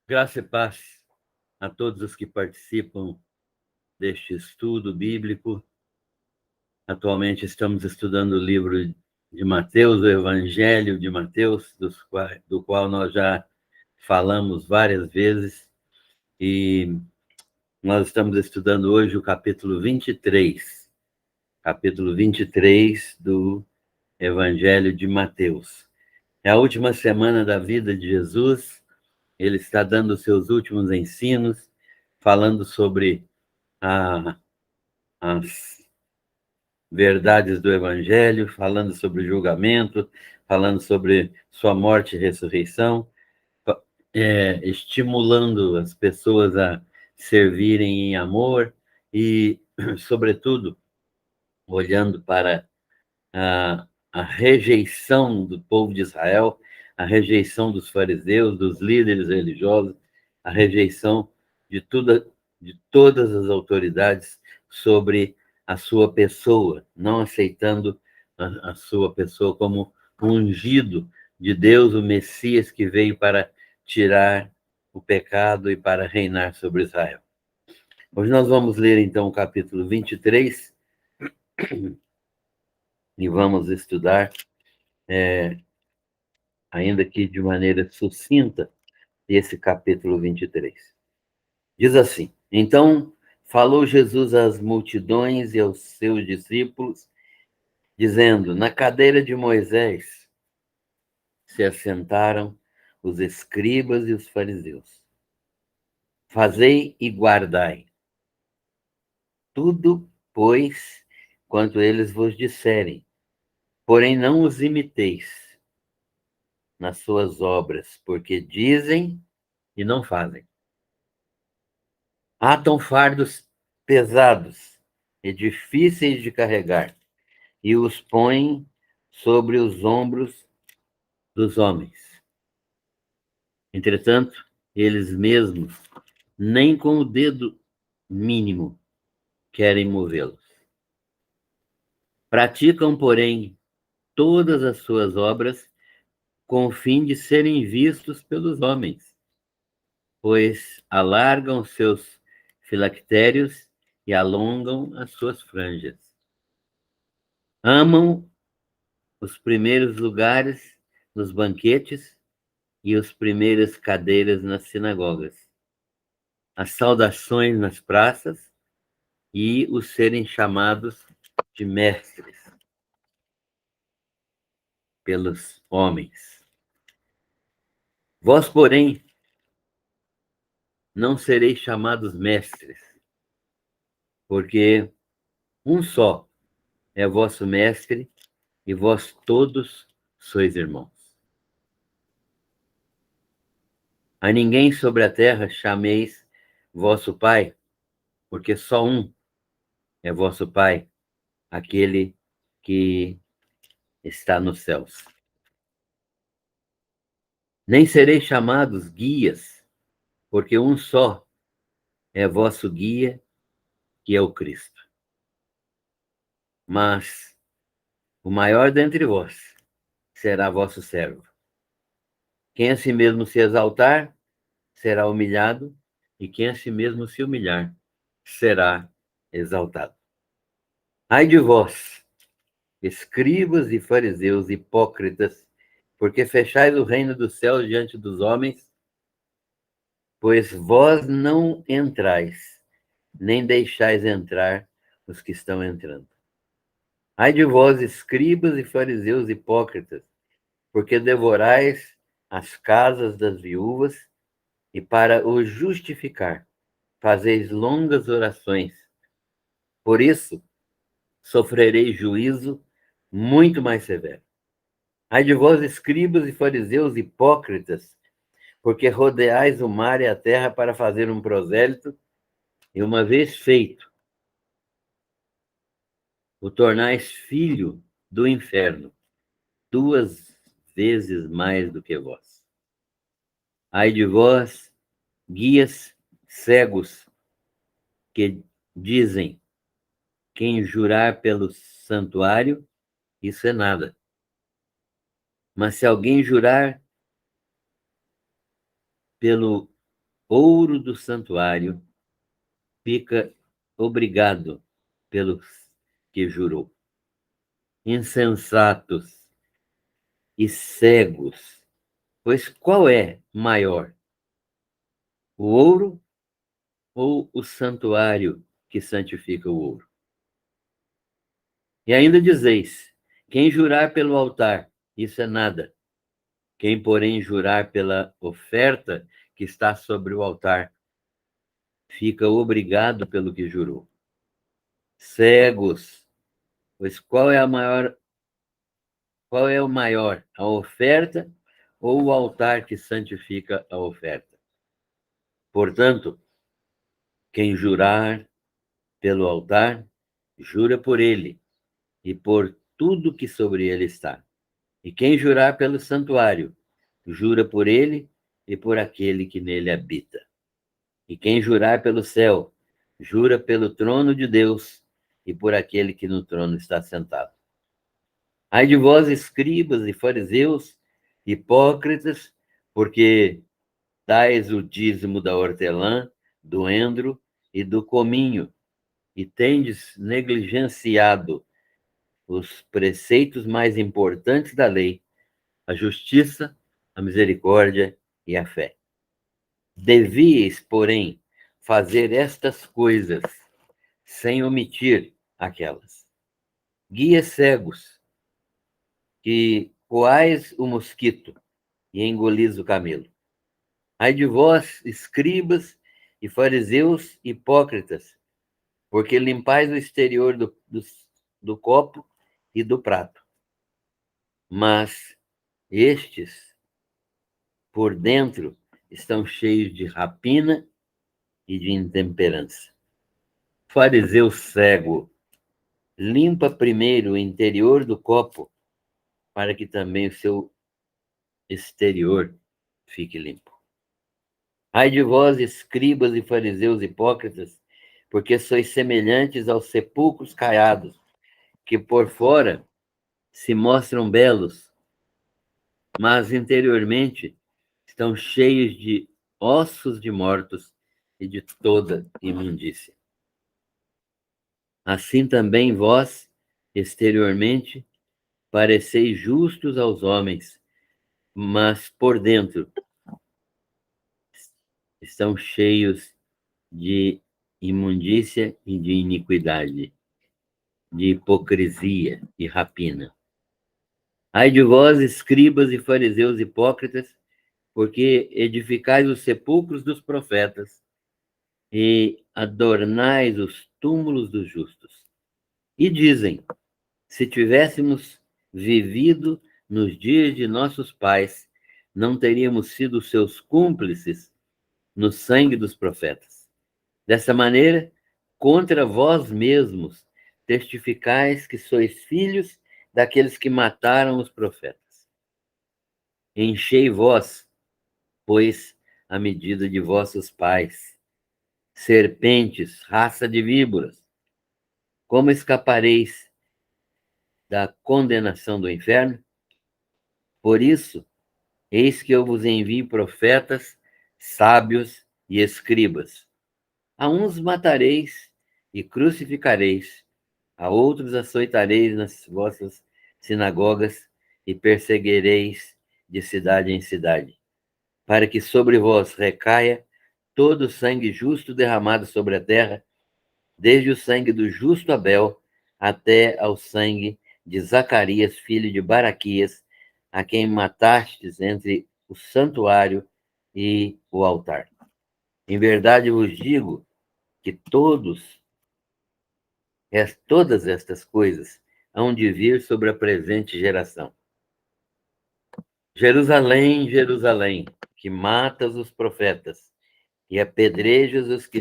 Graça e paz a todos os que participam deste estudo bíblico. Atualmente estamos estudando o livro de Mateus, o Evangelho de Mateus, do qual nós já falamos várias vezes, e nós estamos estudando hoje o capítulo 23 do Evangelho de Mateus. É a última semana da vida de Jesus. Ele está dando os seus últimos ensinos, falando sobre as verdades do Evangelho, falando sobre o julgamento, falando sobre sua morte e ressurreição, estimulando as pessoas a servirem em amor e, sobretudo, olhando para a rejeição do povo de Israel, a rejeição dos fariseus, dos líderes religiosos, a rejeição de todas as autoridades sobre a sua pessoa, não aceitando a sua pessoa como ungido de Deus, o Messias que veio para tirar o pecado e para reinar sobre Israel. Hoje nós vamos ler, então, o capítulo 23 e vamos estudar, ainda que de maneira sucinta, esse capítulo 23. Diz assim: Então falou Jesus às multidões e aos seus discípulos, dizendo: Na cadeira de Moisés se assentaram os escribas e os fariseus. Fazei e guardai tudo, pois, quanto eles vos disserem, porém não os imiteis nas suas obras, porque dizem e não fazem. Atam fardos pesados e difíceis de carregar, e os põem sobre os ombros dos homens. Entretanto, eles mesmos, nem com o dedo mínimo, querem movê-los. Praticam, porém, todas as suas obras com o fim de serem vistos pelos homens, pois alargam seus filactérios e alongam as suas franjas. Amam os primeiros lugares nos banquetes e as primeiras cadeiras nas sinagogas, as saudações nas praças e os serem chamados de mestres pelos homens. Vós, porém, não sereis chamados mestres, porque um só é vosso mestre e vós todos sois irmãos. A ninguém sobre a terra chameis vosso Pai, porque só um é vosso Pai, aquele que está nos céus. Nem sereis chamados guias, porque um só é vosso guia, que é o Cristo. Mas o maior dentre vós será vosso servo. Quem a si mesmo se exaltar, será humilhado, e quem a si mesmo se humilhar, será exaltado. Ai de vós, escribas e fariseus hipócritas, porque fechais o reino dos céus diante dos homens, pois vós não entrais, nem deixais entrar os que estão entrando. Ai de vós, escribas e fariseus hipócritas, porque devorais as casas das viúvas e para o justificar fazeis longas orações. Por isso, sofrereis juízo muito mais severo. Ai de vós, escribas e fariseus hipócritas, porque rodeais o mar e a terra para fazer um prosélito, e uma vez feito, o tornais filho do inferno, 2 vezes mais do que vós. Ai de vós, guias cegos, que dizem: quem jurar pelo santuário, isso é nada. Mas se alguém jurar pelo ouro do santuário fica obrigado pelos que jurou. Insensatos e cegos, pois qual é maior, o ouro ou o santuário que santifica o ouro? E ainda dizeis: quem jurar pelo altar, isso é nada. Quem, porém, jurar pela oferta que está sobre o altar, fica obrigado pelo que jurou. Cegos, pois qual é o maior, a oferta ou o altar que santifica a oferta? Portanto, quem jurar pelo altar, jura por ele e por tudo que sobre ele está. E quem jurar pelo santuário, jura por ele e por aquele que nele habita. E quem jurar pelo céu, jura pelo trono de Deus e por aquele que no trono está sentado. Ai de vós, escribas e fariseus, hipócritas, porque dais o dízimo da hortelã, do endro e do cominho, e tendes negligenciado os preceitos mais importantes da lei, a justiça, a misericórdia e a fé. Devíeis, porém, fazer estas coisas sem omitir aquelas. Guias cegos, que coais o mosquito e engolis o camelo. Ai de vós, escribas e fariseus hipócritas, porque limpais o exterior do copo e do prato. Mas estes, por dentro, estão cheios de rapina e de intemperança. Fariseu cego, limpa primeiro o interior do copo, para que também o seu exterior fique limpo. Ai de vós, escribas e fariseus hipócritas, porque sois semelhantes aos sepulcros caiados, que por fora se mostram belos, mas interiormente estão cheios de ossos de mortos e de toda imundícia. Assim também vós, exteriormente, pareceis justos aos homens, mas por dentro estão cheios de imundícia e de iniquidade, de hipocrisia e rapina. Ai de vós, escribas e fariseus hipócritas, porque edificais os sepulcros dos profetas e adornais os túmulos dos justos. E dizem: se tivéssemos vivido nos dias de nossos pais, não teríamos sido seus cúmplices no sangue dos profetas. Dessa maneira, contra vós mesmos testificais que sois filhos daqueles que mataram os profetas. Enchei vós, pois, a medida de vossos pais, serpentes, raça de víboras. Como escapareis da condenação do inferno? Por isso, eis que eu vos envio profetas, sábios e escribas. A uns matareis e crucificareis, a outros açoitareis nas vossas sinagogas e perseguireis de cidade em cidade, para que sobre vós recaia todo o sangue justo derramado sobre a terra, desde o sangue do justo Abel até ao sangue de Zacarias, filho de Baraquias, a quem matastes entre o santuário e o altar. Em verdade vos digo que todas estas coisas hão de vir sobre a presente geração. Jerusalém, Jerusalém, que matas os profetas e apedrejas os que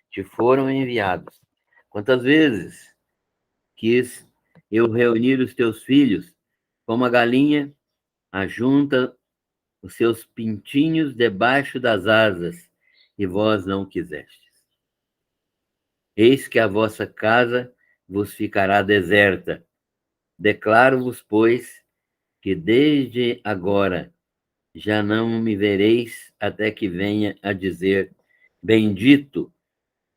te foram enviados. Quantas vezes quis eu reunir os teus filhos, como a galinha ajunta os seus pintinhos debaixo das asas, e vós não quisestes. Eis que a vossa casa vos ficará deserta. Declaro-vos, pois, que desde agora já não me vereis até que venha a dizer: bendito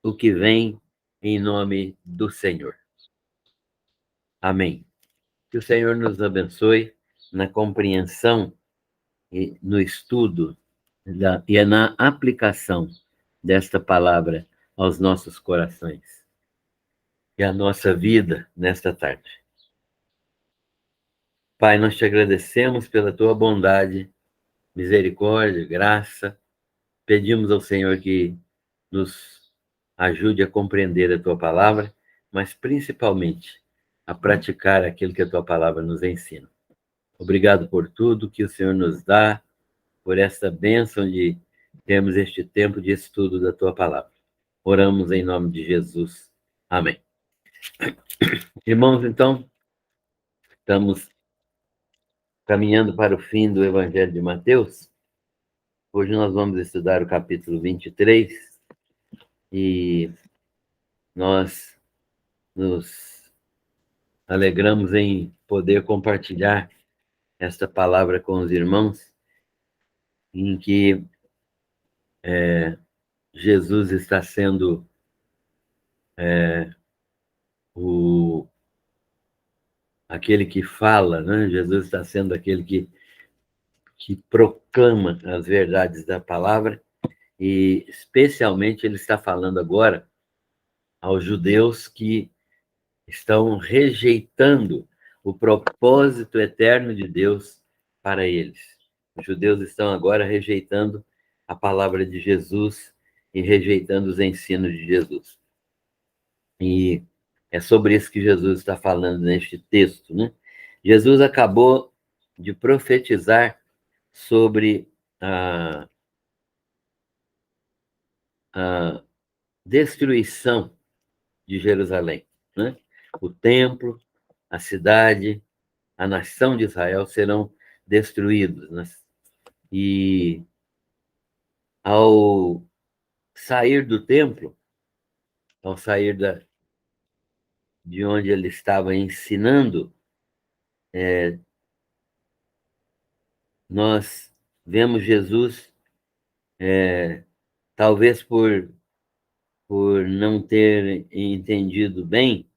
o que vem em nome do Senhor. Amém. Que o Senhor nos abençoe na compreensão e no estudo e na aplicação desta palavra aos nossos corações e à nossa vida nesta tarde. Pai, nós te agradecemos pela tua bondade, misericórdia, graça. Pedimos ao Senhor que nos ajude a compreender a tua palavra, mas principalmente a praticar aquilo que a tua palavra nos ensina. Obrigado por tudo que o Senhor nos dá, por esta bênção de termos este tempo de estudo da tua palavra. Oramos em nome de Jesus. Amém. Irmãos, então, estamos caminhando para o fim do Evangelho de Mateus. Hoje nós vamos estudar o capítulo 23 e nós nos alegramos em poder compartilhar esta palavra com os irmãos, em que Jesus está sendo aquele que fala, né? Jesus está sendo aquele que proclama as verdades da palavra, e especialmente ele está falando agora aos judeus que estão rejeitando o propósito eterno de Deus para eles. Os judeus estão agora rejeitando a palavra de Jesus e rejeitando os ensinos de Jesus. E é sobre isso que Jesus está falando neste texto, né? Jesus acabou de profetizar sobre a destruição de Jerusalém, né? O templo, a cidade, a nação de Israel serão destruídos, né? E ao sair do templo, ao sair de onde ele estava ensinando, nós vemos Jesus, talvez por não ter entendido bem,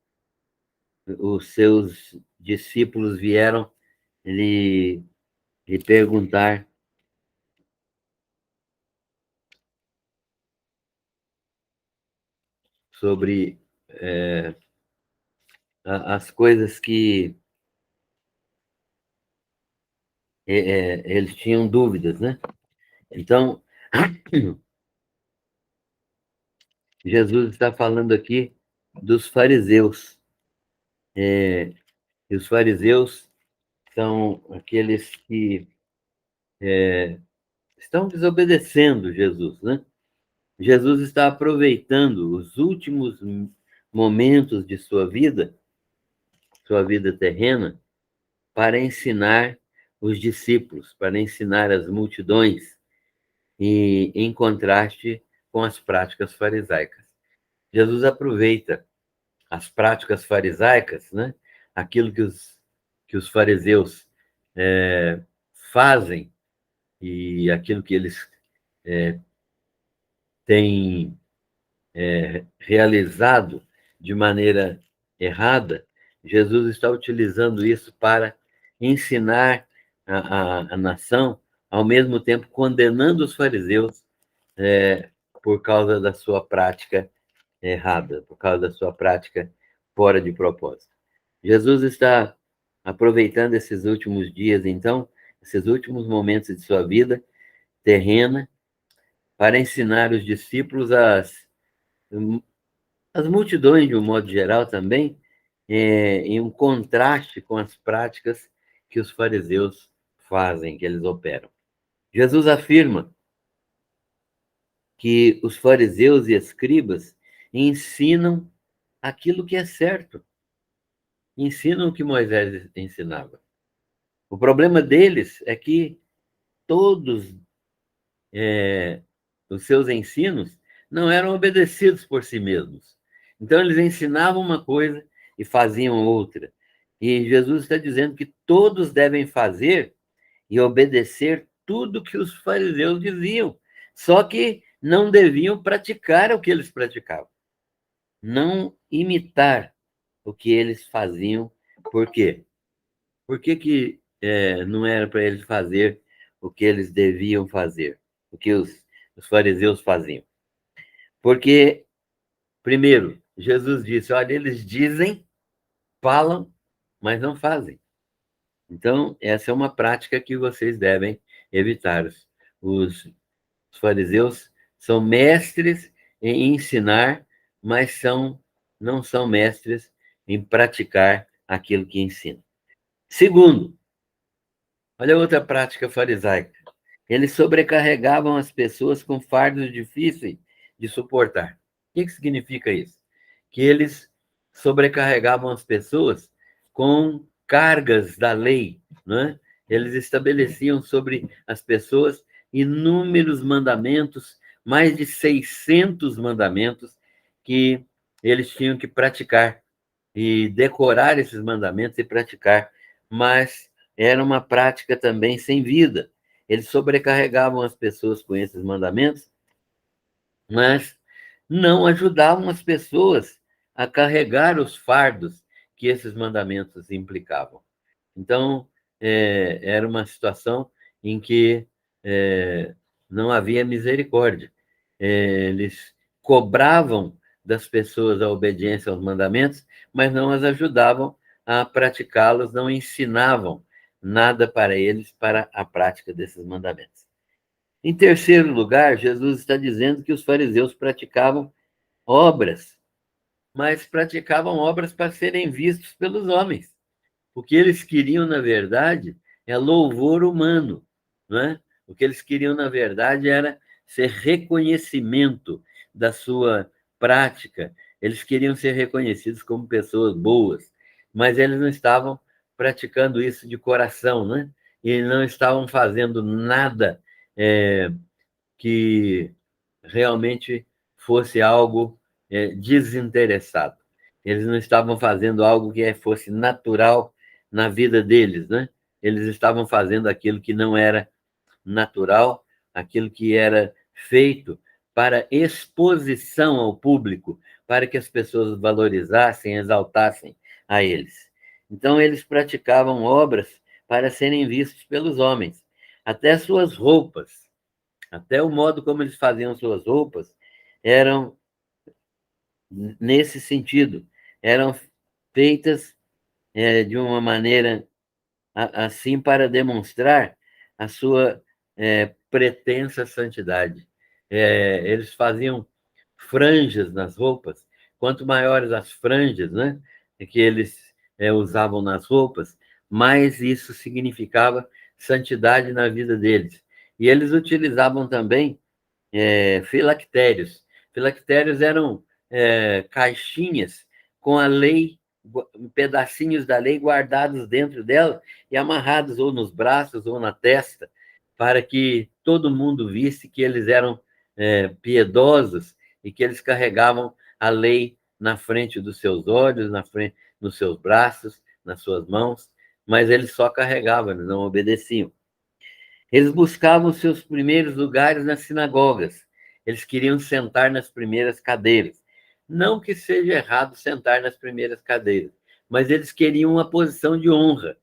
os seus discípulos vieram lhe perguntar sobre as coisas que eles tinham dúvidas, né? Então, Jesus está falando aqui dos fariseus. E os fariseus são aqueles que estão desobedecendo Jesus, né? Jesus está aproveitando os últimos momentos de sua vida terrena, para ensinar os discípulos, para ensinar as multidões, e em contraste com as práticas farisaicas. Jesus aproveita as práticas farisaicas, né? Aquilo que os fariseus fazem e aquilo que eles têm realizado de maneira errada. Jesus está utilizando isso para ensinar a nação, ao mesmo tempo condenando os fariseus por causa da sua prática errada, por causa da sua prática fora de propósito. Jesus está aproveitando esses últimos dias, então, esses últimos momentos de sua vida terrena, para ensinar os discípulos as multidões, de um modo geral, também, em um contraste com as práticas que os fariseus fazem, que eles operam. Jesus afirma que os fariseus e escribas ensinam aquilo que é certo, ensinam o que Moisés ensinava. O problema deles é que todos os seus ensinos não eram obedecidos por si mesmos. Então, eles ensinavam uma coisa e faziam outra. E Jesus está dizendo que todos devem fazer e obedecer tudo que os fariseus diziam, só que não deviam praticar o que eles praticavam, não imitar o que eles faziam. Por quê? Por que que não era para eles fazer o que eles deviam fazer, o que os fariseus faziam? Porque, primeiro, Jesus disse: olha, eles dizem, falam, mas não fazem. Então, essa é uma prática que vocês devem evitar. Os fariseus são mestres em ensinar, mas não são mestres em praticar aquilo que ensinam. Segundo, olha outra prática farisaica. Eles sobrecarregavam as pessoas com fardos difíceis de suportar. O que significa isso? Que eles sobrecarregavam as pessoas com cargas da lei, né? Eles estabeleciam sobre as pessoas inúmeros mandamentos, mais de 600 mandamentos que eles tinham que praticar e decorar esses mandamentos e praticar, mas era uma prática também sem vida. Eles sobrecarregavam as pessoas com esses mandamentos, mas não ajudavam as pessoas a carregar os fardos que esses mandamentos implicavam. Então, era uma situação em que não havia misericórdia. Eles cobravam das pessoas a obediência aos mandamentos, mas não as ajudavam a praticá-los, não ensinavam nada para eles para a prática desses mandamentos. Em terceiro lugar, Jesus está dizendo que os fariseus praticavam obras, mas praticavam obras para serem vistos pelos homens. O que eles queriam, na verdade, é louvor humano, não é? O que eles queriam, na verdade, era ser reconhecimento da sua prática. Eles queriam ser reconhecidos como pessoas boas, mas eles não estavam praticando isso de coração, né? E não estavam fazendo nada que realmente fosse algo desinteressado. Eles não estavam fazendo algo que fosse natural na vida deles, né? Eles estavam fazendo aquilo que não era natural, aquilo que era feito para exposição ao público, para que as pessoas valorizassem, exaltassem a eles. Então, eles praticavam obras para serem vistos pelos homens. Até suas roupas, até o modo como eles faziam suas roupas, eram nesse sentido, eram feitas de uma maneira assim para demonstrar a sua pretensa santidade. Eles faziam franjas nas roupas, quanto maiores as franjas, né, que eles usavam nas roupas, mais isso significava santidade na vida deles. E eles utilizavam também filactérios. Filactérios eram caixinhas com a lei, pedacinhos da lei guardados dentro dela e amarrados ou nos braços ou na testa, para que todo mundo visse que eles eram piedosos e que eles carregavam a lei na frente dos seus olhos, na frente, nos seus braços, nas suas mãos, mas eles só carregavam, eles não obedeciam. Eles buscavam seus primeiros lugares nas sinagogas. Eles queriam sentar nas primeiras cadeiras. Não que seja errado sentar nas primeiras cadeiras, mas eles queriam uma posição de honra.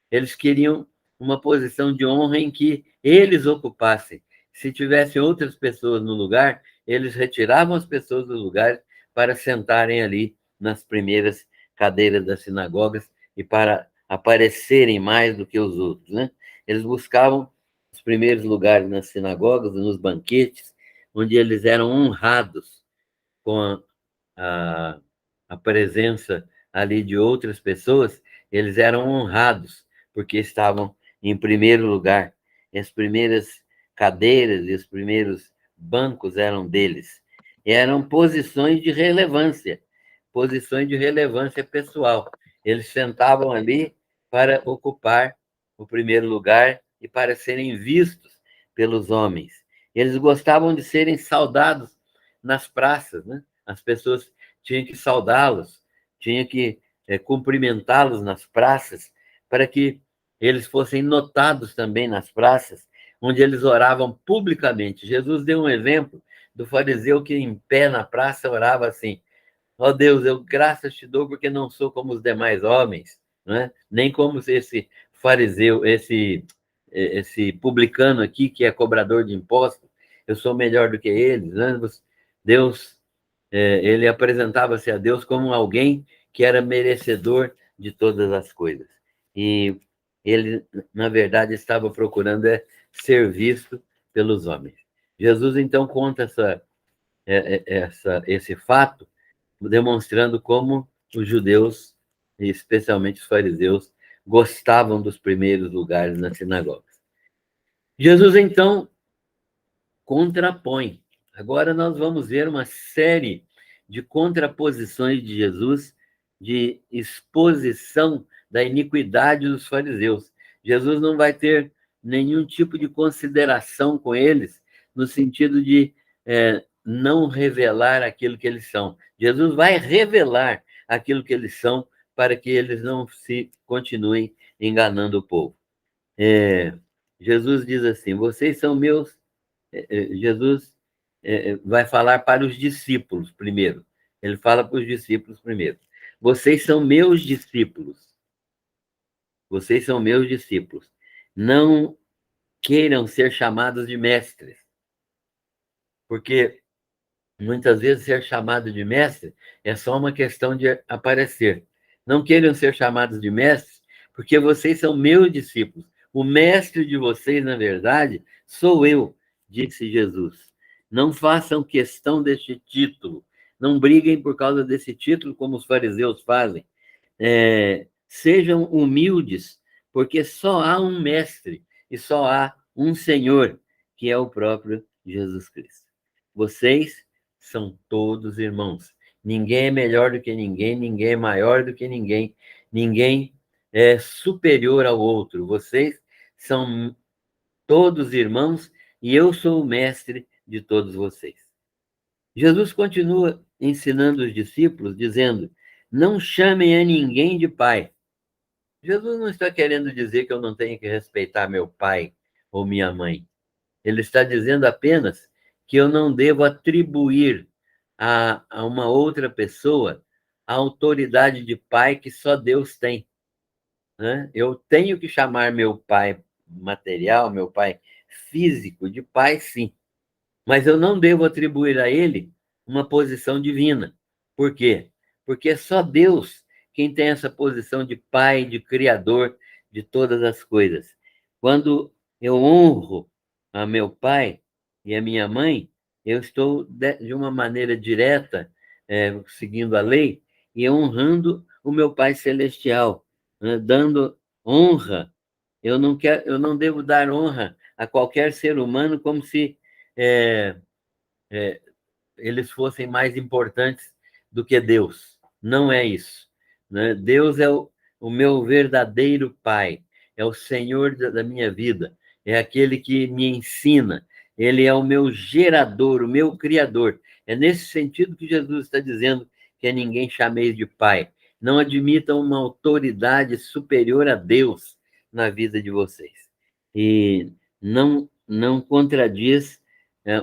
Eles queriam uma posição de honra em que eles ocupassem. Se tivessem outras pessoas no lugar, eles retiravam as pessoas do lugar para sentarem ali nas primeiras cadeiras das sinagogas e para aparecerem mais do que os outros, né? Eles buscavam os primeiros lugares nas sinagogas, nos banquetes, onde eles eram honrados com a presença ali de outras pessoas, eles eram honrados, porque estavam em primeiro lugar. E as primeiras cadeiras e os primeiros bancos eram deles. E eram posições de relevância pessoal. Eles sentavam ali para ocupar o primeiro lugar e para serem vistos pelos homens. Eles gostavam de serem saudados nas praças, né? As pessoas tinham que saudá-los, tinham que cumprimentá-los nas praças, para que eles fossem notados também nas praças onde eles oravam publicamente. Jesus deu um exemplo do fariseu que, em pé na praça, orava assim: ó Deus, eu graças te dou porque não sou como os demais homens, né? Nem como esse fariseu, esse publicano aqui, que é cobrador de impostos, eu sou melhor do que eles, né? Deus, ele apresentava-se a Deus como alguém que era merecedor de todas as coisas. E ele, na verdade, estava procurando ser visto pelos homens. Jesus, então, conta esse fato, demonstrando como os judeus, e especialmente os fariseus, gostavam dos primeiros lugares nas sinagogas. Jesus, então, contrapõe. Agora nós vamos ver uma série de contraposições de Jesus, de exposição da iniquidade dos fariseus. Jesus não vai ter nenhum tipo de consideração com eles, no sentido de não revelar aquilo que eles são. Jesus vai revelar aquilo que eles são, para que eles não se continuem enganando o povo. Jesus diz assim: vocês são meus. Jesus vai falar para os discípulos primeiro. Ele fala para os discípulos primeiro. Vocês são meus discípulos. Vocês são meus discípulos. Não queiram ser chamados de mestres, porque muitas vezes ser chamado de mestre é só uma questão de aparecer. Não queiram ser chamados de mestres, porque vocês são meus discípulos. O mestre de vocês, na verdade, sou eu, disse Jesus. Não façam questão deste título. Não briguem por causa desse título, como os fariseus fazem. Sejam humildes, porque só há um mestre e só há um Senhor, que é o próprio Jesus Cristo. Vocês são todos irmãos. Ninguém é melhor do que ninguém, ninguém é maior do que ninguém, ninguém é superior ao outro. Vocês são todos irmãos e eu sou o mestre de todos vocês. Jesus continua ensinando os discípulos, dizendo: não chamem a ninguém de pai. Jesus não está querendo dizer que eu não tenho que respeitar meu pai ou minha mãe. Ele está dizendo apenas que eu não devo atribuir a uma outra pessoa a autoridade de pai que só Deus tem, né? Eu tenho que chamar meu pai material, meu pai físico, de pai, sim. Mas eu não devo atribuir a ele uma posição divina. Por quê? Porque é só Deus quem tem essa posição de pai, de criador de todas as coisas. Quando eu honro a meu pai e a minha mãe, eu estou de uma maneira direta, seguindo a lei, e honrando o meu Pai Celestial, né? Dando honra. Eu não devo dar honra a qualquer ser humano como se é, eles fossem mais importantes do que Deus. Não é isso, né? Deus é o meu verdadeiro Pai, é o Senhor da minha vida, é aquele que me ensina, ele é o meu gerador, o meu criador. É nesse sentido que Jesus está dizendo que a ninguém chameis de Pai. Não admitam uma autoridade superior a Deus na vida de vocês. E não contradiz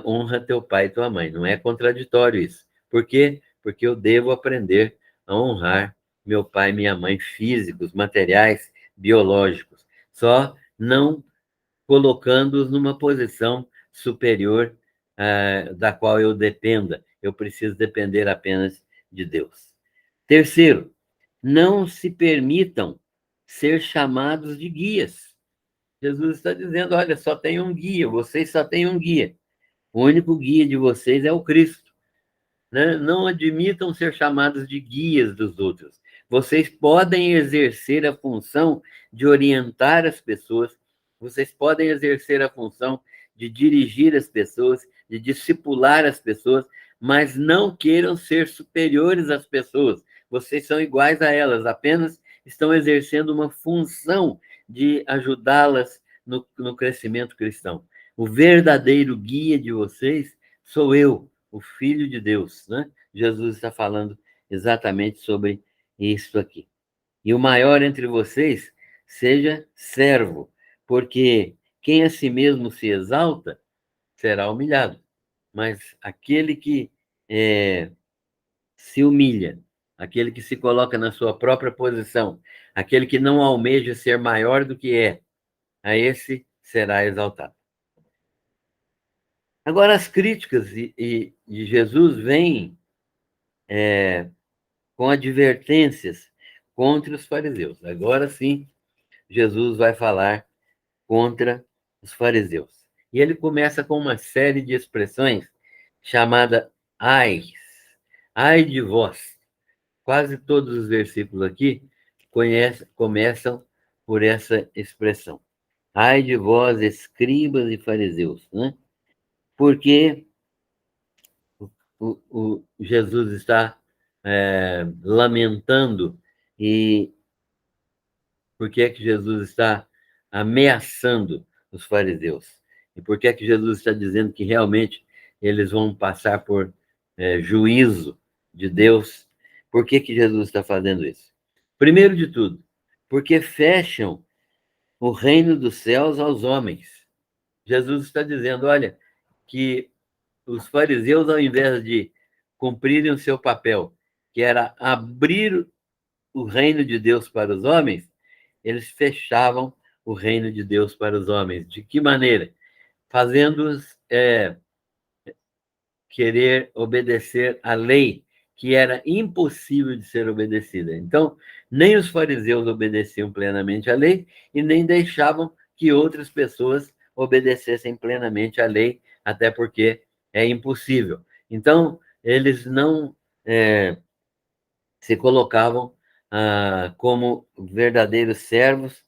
honra teu pai e tua mãe. Não é contraditório isso. Por quê? Porque eu devo aprender a honrar meu pai e minha mãe físicos, materiais, biológicos. Só não colocando-os numa posição superior da qual eu dependa. Eu preciso depender apenas de Deus. Terceiro, não se permitam ser chamados de guias. Jesus está dizendo: olha, só tem um guia, vocês só têm um guia. O único guia de vocês é o Cristo, né? Não admitam ser chamados de guias dos outros. Vocês podem exercer a função de orientar as pessoas, vocês podem exercer a função de dirigir as pessoas, de discipular as pessoas, mas não queiram ser superiores às pessoas. Vocês são iguais a elas, apenas estão exercendo uma função de ajudá-las no crescimento cristão. O verdadeiro guia de vocês sou eu, o Filho de Deus, né? Jesus está falando exatamente sobre isso aqui. E o maior entre vocês seja servo, porque Quem a si mesmo se exalta será humilhado, mas aquele que se humilha, aquele que se coloca na sua própria posição, aquele que não almeja ser maior do que é, a esse será exaltado. Agora, as críticas de Jesus vêm com advertências contra os fariseus. Agora sim, Jesus vai falar contra os fariseus. E ele começa com uma série de expressões chamada ai. Ai de vós. Quase todos os versículos aqui começam por essa expressão. Ai de vós, escribas e fariseus, né? Porque o Jesus está lamentando e por que é que Jesus está ameaçando os fariseus? E por que é que Jesus está dizendo que realmente eles vão passar por juízo de Deus? Por que que Jesus está fazendo isso? Primeiro de tudo, porque fecham o reino dos céus aos homens. Jesus está dizendo, olha, que os fariseus, ao invés de cumprirem o seu papel, que era abrir o reino de Deus para os homens, eles fechavam o reino de Deus para os homens. De que maneira? Fazendo-os querer obedecer à lei, que era impossível de ser obedecida. Então, nem os fariseus obedeciam plenamente à lei e nem deixavam que outras pessoas obedecessem plenamente à lei, até porque é impossível. Então, eles não se colocavam como verdadeiros servos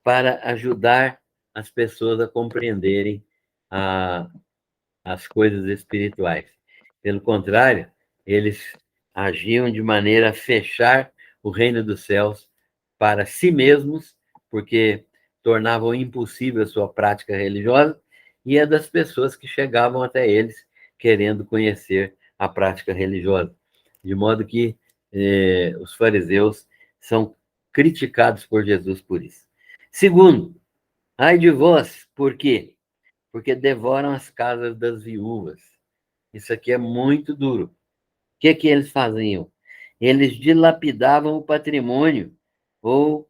para ajudar as pessoas a compreenderem as coisas espirituais. Pelo contrário, eles agiam de maneira a fechar o reino dos céus para si mesmos, porque tornavam impossível a sua prática religiosa, e é das pessoas que chegavam até eles querendo conhecer a prática religiosa. De modo que os fariseus são criticados por Jesus por isso. Segundo, ai de vós, por quê? Porque devoram as casas das viúvas. Isso aqui é muito duro. O que que eles faziam? Eles dilapidavam o patrimônio ou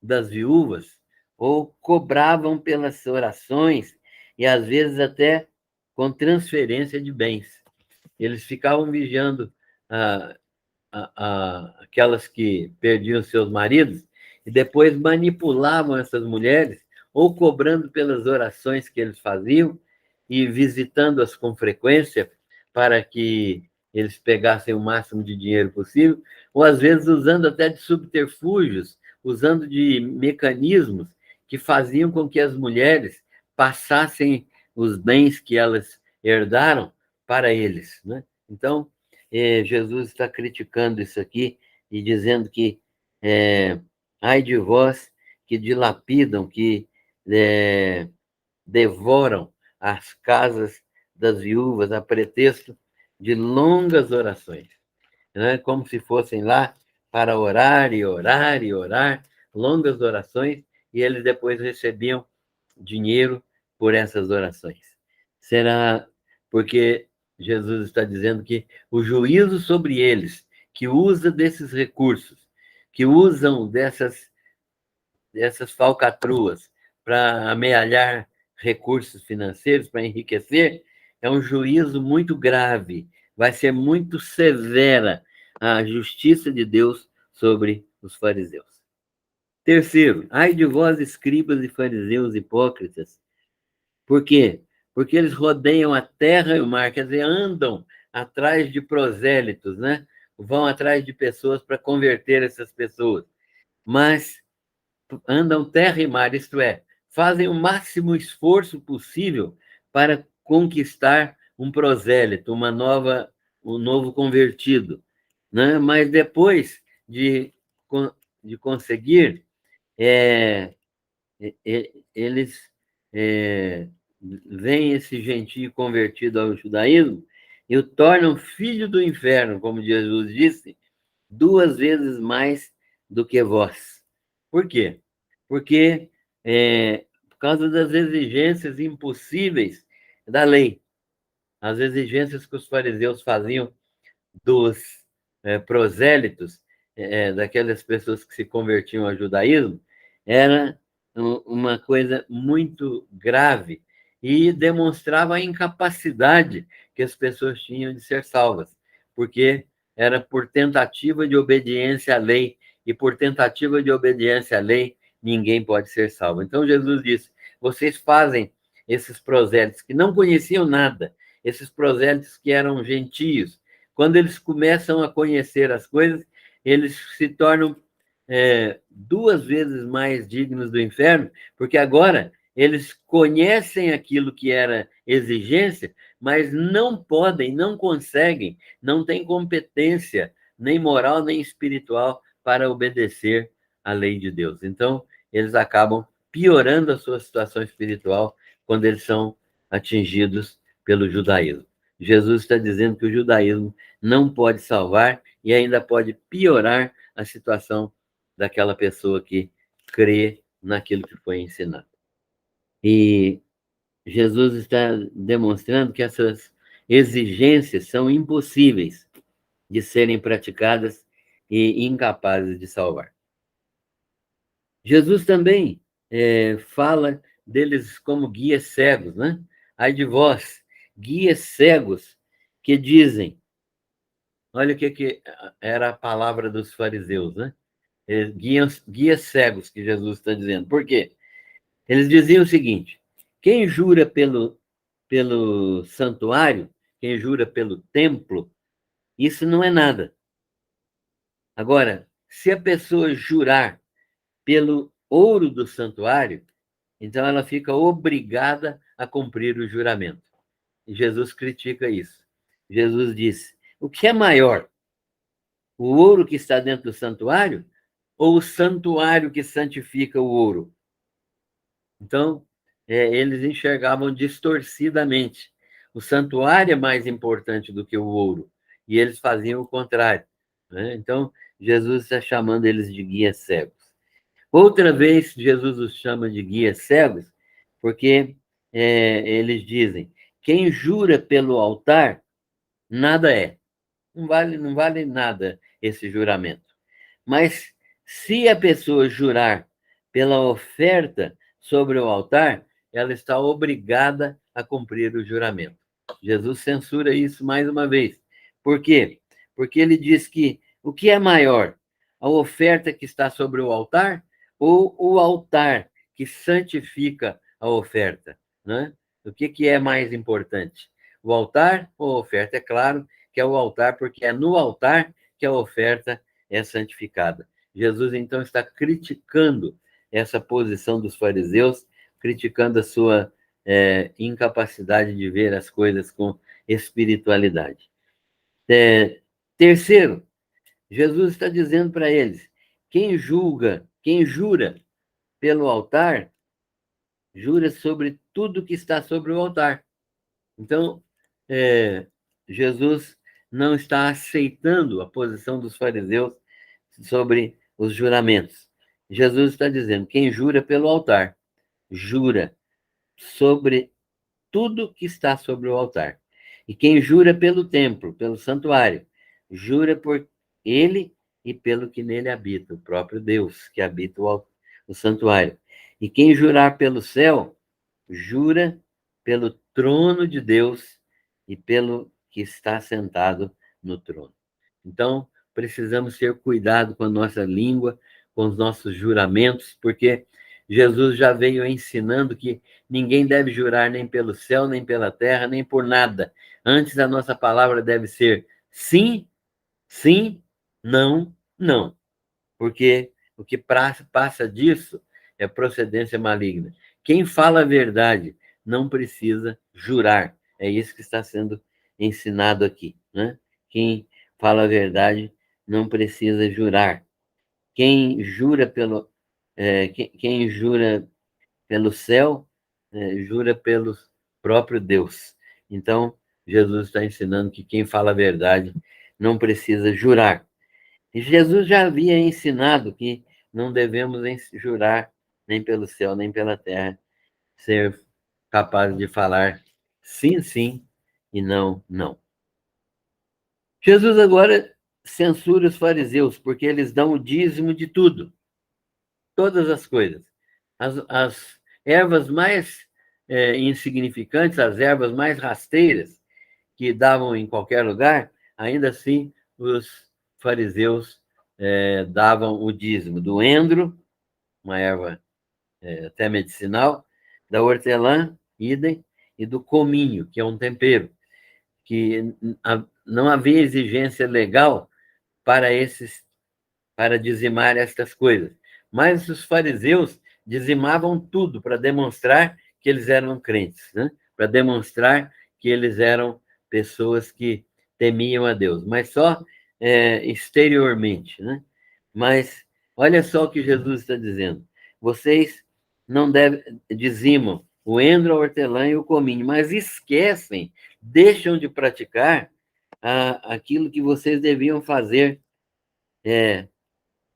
das viúvas, ou cobravam pelas orações e às vezes até com transferência de bens. Eles ficavam vigiando aquelas que perdiam seus maridos e depois manipulavam essas mulheres, ou cobrando pelas orações que eles faziam e visitando-as com frequência para que eles pegassem o máximo de dinheiro possível, ou às vezes usando até de subterfúgios, usando de mecanismos que faziam com que as mulheres passassem os bens que elas herdaram para eles, né? Então, Jesus está criticando isso aqui e dizendo que ai de vós que dilapidam, que devoram as casas das viúvas a pretexto de longas orações, né? Como se fossem lá para orar e orar e orar, longas orações, e eles depois recebiam dinheiro por essas orações. Será porque Jesus está dizendo que o juízo sobre eles, que usa desses recursos, que usam dessas falcatruas para amealhar recursos financeiros, para enriquecer, é um juízo muito grave. Vai ser muito severa a justiça de Deus sobre os fariseus. Terceiro, ai de vós, escribas e fariseus hipócritas. Por quê? Porque eles rodeiam a terra e o mar, quer dizer, andam atrás de prosélitos, né? Vão atrás de pessoas para converter essas pessoas. Mas andam terra e mar, isto é, fazem o máximo esforço possível para conquistar um prosélito, um novo convertido, né? Mas depois de conseguir, eles veem esse gentio convertido ao judaísmo e o tornam filho do inferno, como Jesus disse, 2 vezes mais do que vós. Por quê? Porque por causa das exigências impossíveis da lei. As exigências que os fariseus faziam dos prosélitos, daquelas pessoas que se convertiam ao judaísmo, era uma coisa muito grave e demonstrava a incapacidade que as pessoas tinham de ser salvas, porque era por tentativa de obediência à lei, e por tentativa de obediência à lei, ninguém pode ser salvo. Então Jesus disse: vocês fazem esses prosélitos que não conheciam nada, esses prosélitos que eram gentios, quando eles começam a conhecer as coisas, eles se tornam 2 vezes mais dignos do inferno, porque agora eles conhecem aquilo que era exigência, mas não podem, não conseguem, não têm competência, nem moral, nem espiritual, para obedecer à lei de Deus. Então, eles acabam piorando a sua situação espiritual quando eles são atingidos pelo judaísmo. Jesus está dizendo que o judaísmo não pode salvar e ainda pode piorar a situação daquela pessoa que crê naquilo que foi ensinado. E Jesus está demonstrando que essas exigências são impossíveis de serem praticadas e incapazes de salvar. Jesus também fala deles como guias cegos, né? Ai de vós, guias cegos, que dizem, olha o que era a palavra dos fariseus, né? Guias cegos, que Jesus está dizendo. Por quê? Eles diziam o seguinte: quem jura pelo santuário, quem jura pelo templo, isso não é nada. Agora, se a pessoa jurar pelo ouro do santuário, então ela fica obrigada a cumprir o juramento. E Jesus critica isso. Jesus disse: o que é maior? O ouro que está dentro do santuário ou o santuário que santifica o ouro? Então, eles enxergavam distorcidamente. O santuário é mais importante do que o ouro. E eles faziam o contrário, né? Então, Jesus está chamando eles de guias cegos. Outra vez, Jesus os chama de guias cegos, porque eles dizem: quem jura pelo altar, nada é. Não vale nada esse juramento. Mas se a pessoa jurar pela oferta sobre o altar, ela está obrigada a cumprir o juramento. Jesus censura isso mais uma vez. Por quê? Porque ele diz que o que é maior, a oferta que está sobre o altar ou o altar que santifica a oferta, né? O que é mais importante? O altar ou a oferta? É claro que é o altar, porque é no altar que a oferta é santificada. Jesus, então, está criticando essa posição dos fariseus, criticando a sua incapacidade de ver as coisas com espiritualidade. Terceiro, Jesus está dizendo para eles: quem jura pelo altar, jura sobre tudo que está sobre o altar. Então, Jesus não está aceitando a posição dos fariseus sobre os juramentos. Jesus está dizendo: quem jura pelo altar, jura sobre tudo que está sobre o altar. E quem jura pelo templo, pelo santuário, jura por ele e pelo que nele habita, o próprio Deus que habita o santuário. E quem jurar pelo céu, jura pelo trono de Deus e pelo que está sentado no trono. Então, precisamos ter cuidado com a nossa língua, com os nossos juramentos, porque Jesus já veio ensinando que ninguém deve jurar nem pelo céu, nem pela terra, nem por nada. Antes, a nossa palavra deve ser sim, sim, não, não. Porque o que passa disso é procedência maligna. Quem fala a verdade não precisa jurar. É isso que está sendo ensinado aqui, né? Quem fala a verdade não precisa jurar. Quem jura quem jura pelo céu, jura pelo próprio Deus. Então, Jesus está ensinando que quem fala a verdade não precisa jurar. E Jesus já havia ensinado que não devemos jurar nem pelo céu, nem pela terra, ser capaz de falar sim, sim e não, não. Jesus agora censura os fariseus, porque eles dão o dízimo de tudo, todas as coisas. As ervas mais insignificantes, as ervas mais rasteiras, que davam em qualquer lugar, ainda assim os fariseus davam o dízimo do endro, uma erva até medicinal, da hortelã, idem, e do cominho, que é um tempero, que não havia exigência legal para para dizimar estas coisas. Mas os fariseus dizimavam tudo para demonstrar que eles eram crentes, né? Para demonstrar que eles eram pessoas que temiam a Deus, mas só exteriormente, né? Mas olha só o que Jesus está dizendo. Vocês não devem dizimam o endro, a hortelã e o cominho, mas esquecem, deixam de praticar aquilo que vocês deviam fazer.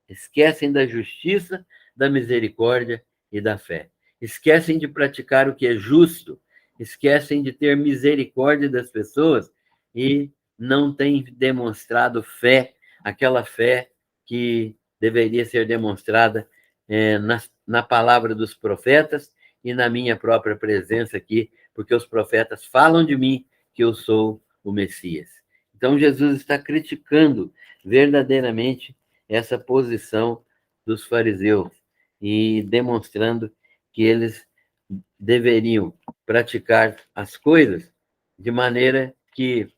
Esquecem da justiça, da misericórdia e da fé. Esquecem de praticar o que é justo, esquecem de ter misericórdia das pessoas e não têm demonstrado fé, aquela fé que deveria ser demonstrada na palavra dos profetas e na minha própria presença aqui, porque os profetas falam de mim que eu sou o Messias. Então, Jesus está criticando verdadeiramente essa posição dos fariseus e demonstrando que eles deveriam praticar as coisas de maneira que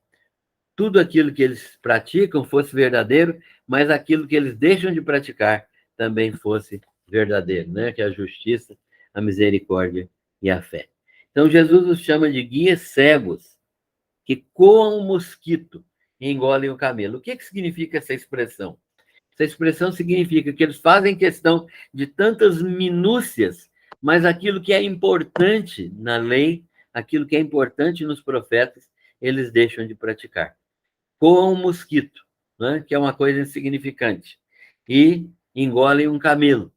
tudo aquilo que eles praticam fosse verdadeiro, mas aquilo que eles deixam de praticar também fosse verdadeiro, né? Que é a justiça, a misericórdia e a fé. Então, Jesus os chama de guias cegos que coam o mosquito e engolem o camelo. O que significa essa expressão? Essa expressão significa que eles fazem questão de tantas minúcias, mas aquilo que é importante na lei, aquilo que é importante nos profetas, eles deixam de praticar. Coam um mosquito, né, que é uma coisa insignificante, e engolem um camelo,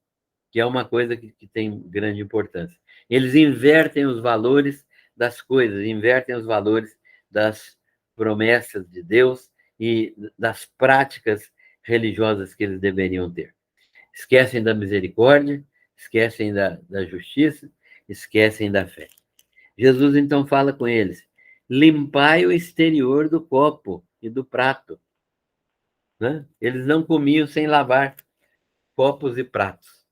que é uma coisa que tem grande importância. Eles invertem os valores das coisas, invertem os valores das promessas de Deus e das práticas religiosas que eles deveriam ter. Esquecem da misericórdia, esquecem da justiça, esquecem da fé. Jesus então fala com eles: limpai o exterior do copo e do prato. Né? Eles não comiam sem lavar copos e pratos.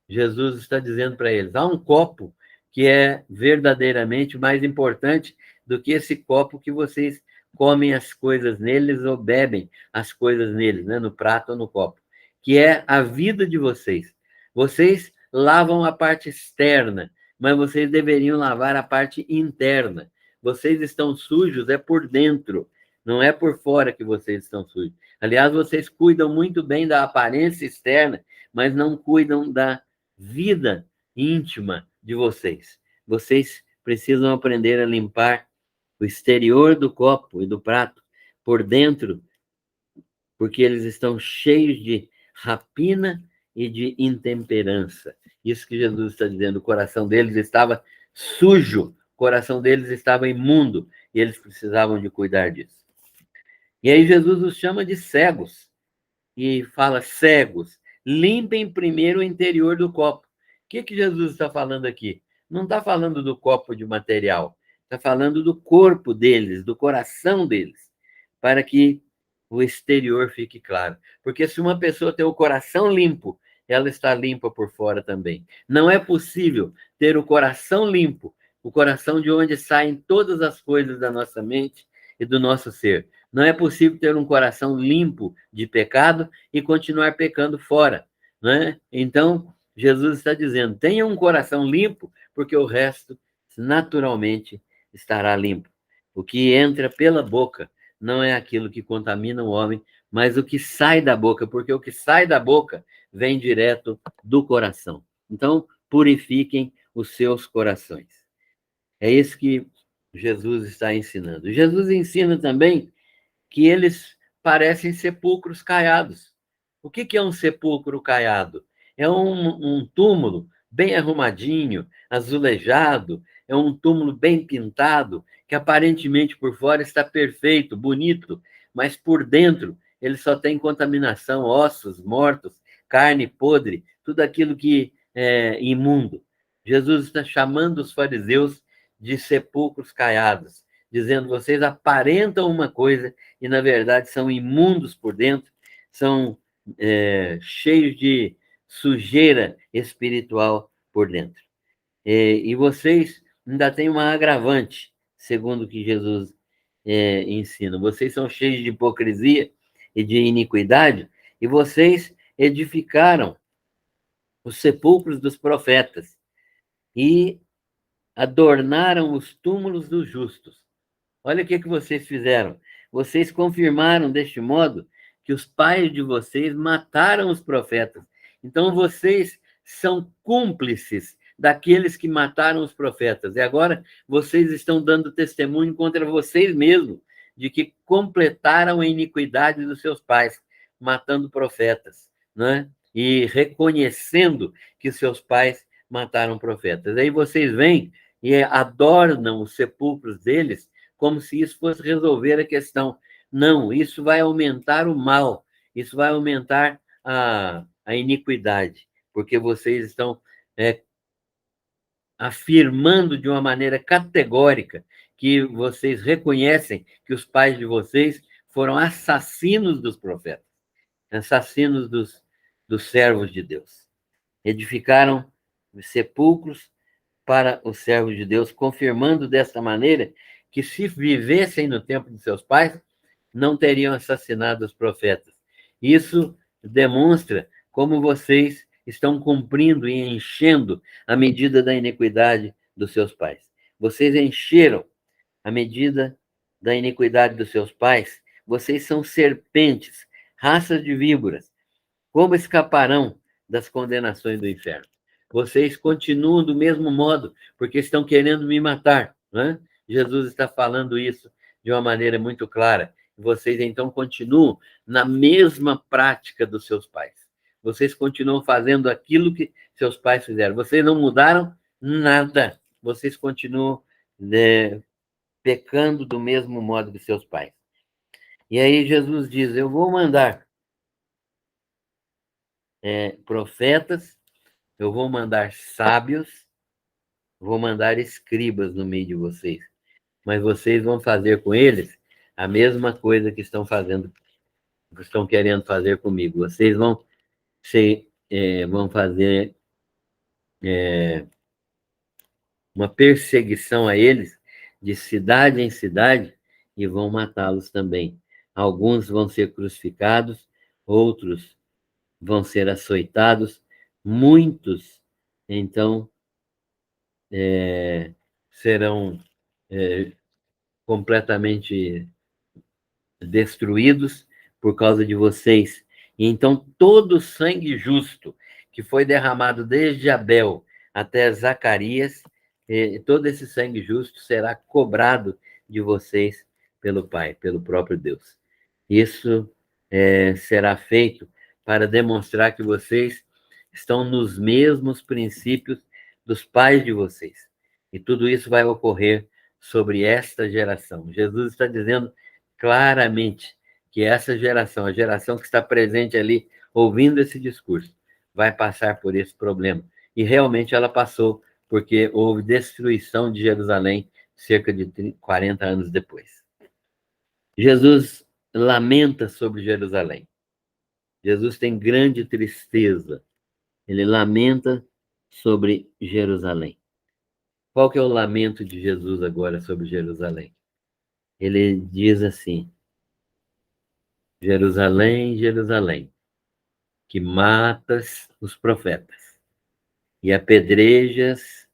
Jesus está dizendo para eles: há um copo que é verdadeiramente mais importante do que esse copo que vocês comem as coisas neles ou bebem as coisas neles, né? No prato ou no copo, que é a vida de vocês. Vocês lavam a parte externa, mas vocês deveriam lavar a parte interna. Vocês estão sujos é por dentro, não é por fora que vocês estão sujos. Aliás, vocês cuidam muito bem da aparência externa, mas não cuidam da vida íntima de vocês. Vocês precisam aprender a limpar o exterior do copo e do prato por dentro, porque eles estão cheios de rapina e de intemperança. Isso que Jesus está dizendo, o coração deles estava sujo, o coração deles estava imundo, e eles precisavam de cuidar disso. E aí Jesus os chama de cegos, e fala: cegos, limpem primeiro o interior do copo. O que Jesus está falando aqui? Não está falando do copo de material, está falando do corpo deles, do coração deles, para que o exterior fique claro. Porque se uma pessoa tem o coração limpo, ela está limpa por fora também. Não é possível ter o coração limpo, o coração de onde saem todas as coisas da nossa mente e do nosso ser. Não é possível ter um coração limpo de pecado e continuar pecando fora, né? Então, Jesus está dizendo: tenha um coração limpo, porque o resto naturalmente estará limpo. O que entra pela boca não é aquilo que contamina o homem, mas o que sai da boca, porque o que sai da boca vem direto do coração. Então, purifiquem os seus corações. É isso que Jesus está ensinando. Jesus ensina também que eles parecem sepulcros caiados. O que é um sepulcro caiado? É um túmulo bem arrumadinho, azulejado, é um túmulo bem pintado, que aparentemente por fora está perfeito, bonito, mas por dentro ele só tem contaminação, ossos mortos, carne podre, tudo aquilo que é imundo. Jesus está chamando os fariseus de sepulcros caiados, dizendo: vocês aparentam uma coisa e, na verdade, são imundos por dentro, são cheios de sujeira espiritual por dentro. E vocês ainda têm uma agravante, segundo o que Jesus ensina. Vocês são cheios de hipocrisia e de iniquidade, e vocês edificaram os sepulcros dos profetas e adornaram os túmulos dos justos. Olha o que vocês fizeram. Vocês confirmaram deste modo que os pais de vocês mataram os profetas. Então vocês são cúmplices daqueles que mataram os profetas. E agora vocês estão dando testemunho contra vocês mesmos de que completaram a iniquidade dos seus pais, matando profetas, né? E reconhecendo que seus pais mataram profetas. Aí vocês vêm e adornam os sepulcros deles como se isso fosse resolver a questão. Não, isso vai aumentar o mal, isso vai aumentar a iniquidade, porque vocês estão afirmando de uma maneira categórica que vocês reconhecem que os pais de vocês foram assassinos dos profetas, assassinos dos servos de Deus. Edificaram sepulcros para os servos de Deus, confirmando desta maneira que, se vivessem no tempo de seus pais, não teriam assassinado os profetas. Isso demonstra como vocês estão cumprindo e enchendo a medida da iniquidade dos seus pais. Vocês encheram a medida da iniquidade dos seus pais. Vocês são serpentes, raças de víboras. Como escaparão das condenações do inferno? Vocês continuam do mesmo modo, porque estão querendo me matar, né? Jesus está falando isso de uma maneira muito clara. Vocês, então, continuam na mesma prática dos seus pais. Vocês continuam fazendo aquilo que seus pais fizeram. Vocês não mudaram nada. Vocês continuam pecando do mesmo modo que seus pais. E aí Jesus diz: eu vou mandar profetas, eu vou mandar sábios, vou mandar escribas no meio de vocês, mas vocês vão fazer com eles a mesma coisa que estão fazendo, que estão querendo fazer comigo. Vocês vão fazer uma perseguição a eles de cidade em cidade e vão matá-los também. Alguns vão ser crucificados, outros vão ser açoitados, muitos, então, serão completamente destruídos por causa de vocês. E então, todo o sangue justo que foi derramado desde Abel até Zacarias, todo esse sangue justo será cobrado de vocês pelo Pai, pelo próprio Deus. Isso será feito para demonstrar que vocês estão nos mesmos princípios dos pais de vocês. E tudo isso vai ocorrer sobre esta geração. Jesus está dizendo claramente que essa geração, a geração que está presente ali, ouvindo esse discurso, vai passar por esse problema. E realmente ela passou, porque houve destruição de Jerusalém cerca de 40 anos depois. Jesus lamenta sobre Jerusalém. Jesus tem grande tristeza. Ele lamenta sobre Jerusalém. Qual que é o lamento de Jesus agora sobre Jerusalém? Ele diz assim: Jerusalém, Jerusalém, que matas os profetas e apedrejas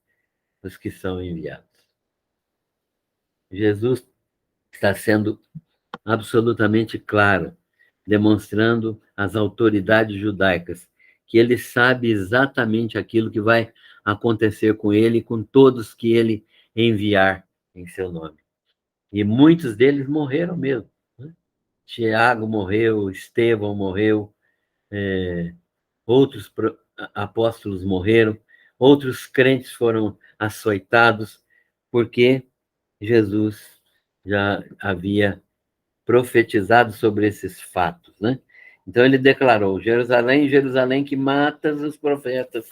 os que são enviados. Jesus está sendo absolutamente claro, demonstrando às autoridades judaicas que ele sabe exatamente aquilo que vai acontecer com ele e com todos que ele enviar em seu nome. E muitos deles morreram mesmo, né? Tiago morreu, Estevão morreu, outros apóstolos morreram, outros crentes foram açoitados, porque Jesus já havia profetizado sobre esses fatos, né? Então ele declarou: Jerusalém, Jerusalém, que matas os profetas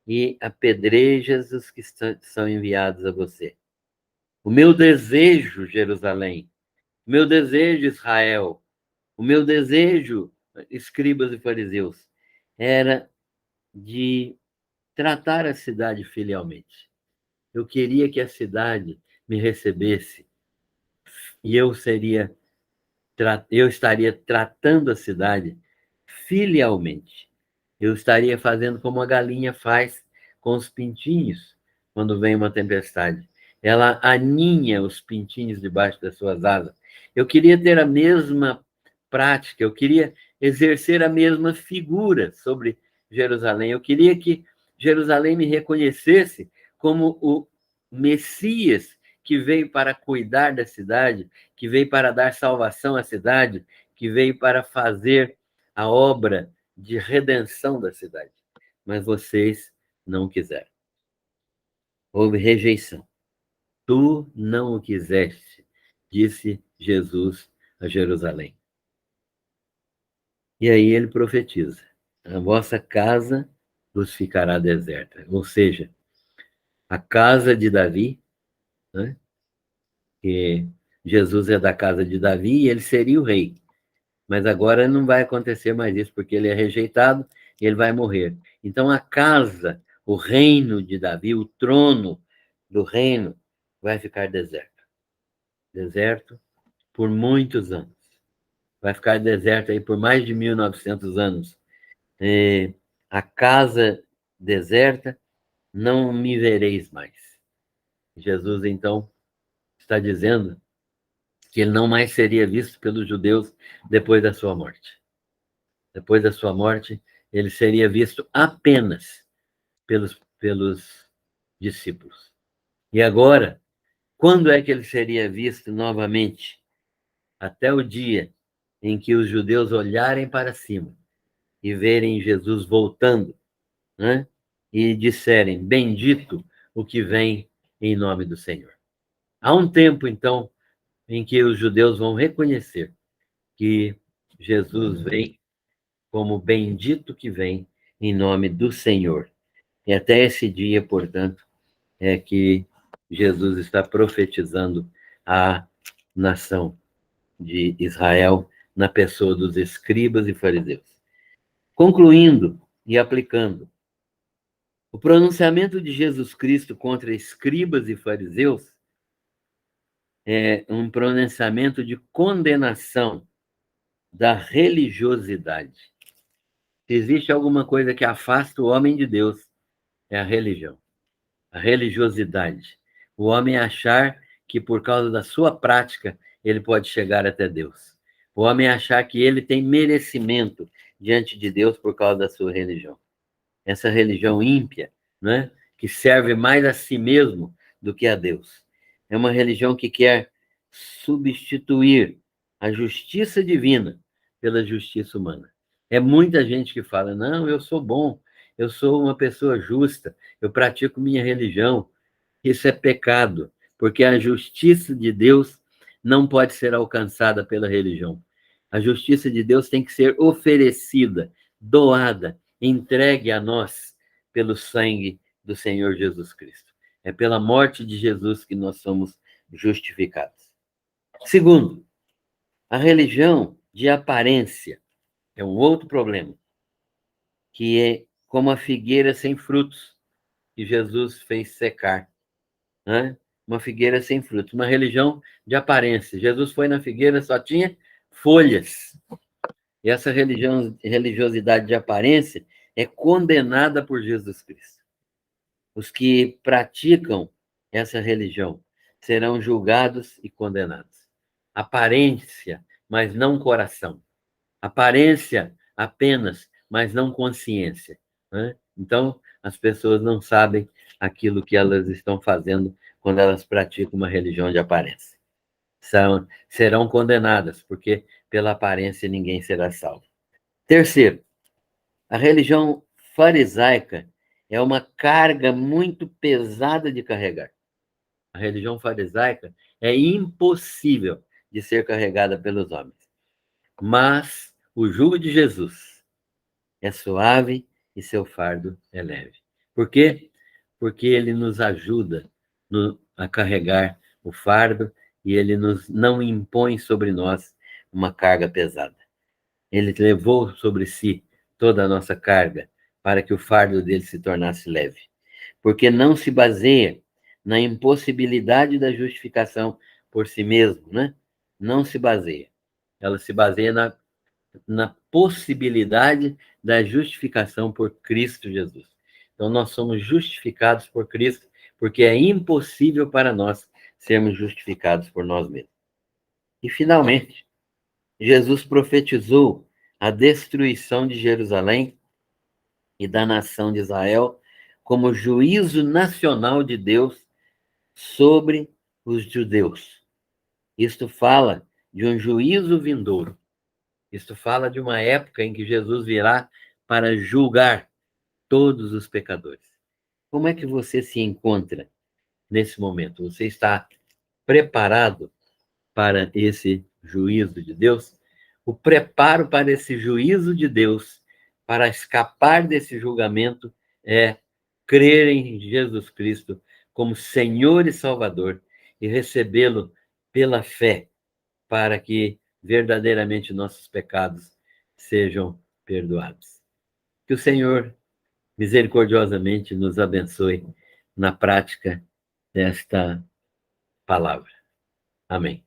e apedrejas os que são enviados a você. O meu desejo, Jerusalém, o meu desejo, Israel, o meu desejo, escribas e fariseus, era de tratar a cidade filialmente. Eu queria que a cidade me recebesse e eu estaria tratando a cidade filialmente. Eu estaria fazendo como a galinha faz com os pintinhos quando vem uma tempestade. Ela aninha os pintinhos debaixo das suas asas. Eu queria ter a mesma prática, eu queria exercer a mesma figura sobre Jerusalém. Eu queria que Jerusalém me reconhecesse como o Messias que veio para cuidar da cidade, que veio para dar salvação à cidade, que veio para fazer a obra de redenção da cidade. Mas vocês não quiseram. Houve rejeição. Tu não o quiseste, disse Jesus a Jerusalém. E aí ele profetiza: a vossa casa vos ficará deserta. Ou seja, a casa de Davi, né? Que Jesus é da casa de Davi e ele seria o rei. Mas agora não vai acontecer mais isso, porque ele é rejeitado e ele vai morrer. Então a casa, o reino de Davi, o trono do reino, vai ficar deserto. Deserto por muitos anos. Vai ficar deserto aí por mais de 1900 anos. A casa deserta, não me vereis mais. Jesus, então, está dizendo que ele não mais seria visto pelos judeus depois da sua morte. Depois da sua morte, ele seria visto apenas pelos discípulos. E agora, quando é que ele seria visto novamente? Até o dia em que os judeus olharem para cima e verem Jesus voltando, né? E disserem: bendito o que vem em nome do Senhor. Há um tempo, então, em que os judeus vão reconhecer que Jesus vem como bendito que vem em nome do Senhor. E até esse dia, portanto, é que Jesus está profetizando a nação de Israel na pessoa dos escribas e fariseus. Concluindo e aplicando, o pronunciamento de Jesus Cristo contra escribas e fariseus é um pronunciamento de condenação da religiosidade. Se existe alguma coisa que afasta o homem de Deus, é a religião, a religiosidade. O homem achar que por causa da sua prática ele pode chegar até Deus. O homem achar que ele tem merecimento diante de Deus por causa da sua religião. Essa religião ímpia, né, que serve mais a si mesmo do que a Deus. É uma religião que quer substituir a justiça divina pela justiça humana. É muita gente que fala: não, eu sou bom, eu sou uma pessoa justa, eu pratico minha religião. Isso é pecado, porque a justiça de Deus não pode ser alcançada pela religião. A justiça de Deus tem que ser oferecida, doada, entregue a nós pelo sangue do Senhor Jesus Cristo. É pela morte de Jesus que nós somos justificados. Segundo, a religião de aparência é um outro problema, que é como a figueira sem frutos que Jesus fez secar, né? Uma figueira sem frutos, uma religião de aparência. Jesus foi na figueira, só tinha folhas. E essa religiosidade de aparência é condenada por Jesus Cristo. Os que praticam essa religião serão julgados e condenados. Aparência, mas não coração. Aparência apenas, mas não consciência, né? Então, as pessoas não sabem aquilo que elas estão fazendo quando elas praticam uma religião de aparência. Serão condenadas, porque pela aparência ninguém será salvo. Terceiro, a religião farisaica É uma carga muito pesada de carregar. A religião farisaica é impossível de ser carregada pelos homens. Mas o jugo de Jesus é suave e seu fardo é leve. Por quê? Porque ele nos ajuda a carregar o fardo e ele não impõe sobre nós uma carga pesada. Ele levou sobre si toda a nossa carga para que o fardo dele se tornasse leve. Porque não se baseia na impossibilidade da justificação por si mesmo, né? Não se baseia. Ela se baseia na possibilidade da justificação por Cristo Jesus. Então, nós somos justificados por Cristo, porque é impossível para nós sermos justificados por nós mesmos. E, finalmente, Jesus profetizou a destruição de Jerusalém e da nação de Israel como juízo nacional de Deus sobre os judeus. Isto fala de um juízo vindouro. Isto fala de uma época em que Jesus virá para julgar todos os pecadores. Como é que você se encontra nesse momento? Você está preparado para esse juízo de Deus? O preparo para esse juízo de Deus, para escapar desse julgamento, é crer em Jesus Cristo como Senhor e Salvador e recebê-lo pela fé, para que verdadeiramente nossos pecados sejam perdoados. Que o Senhor misericordiosamente nos abençoe na prática desta palavra. Amém.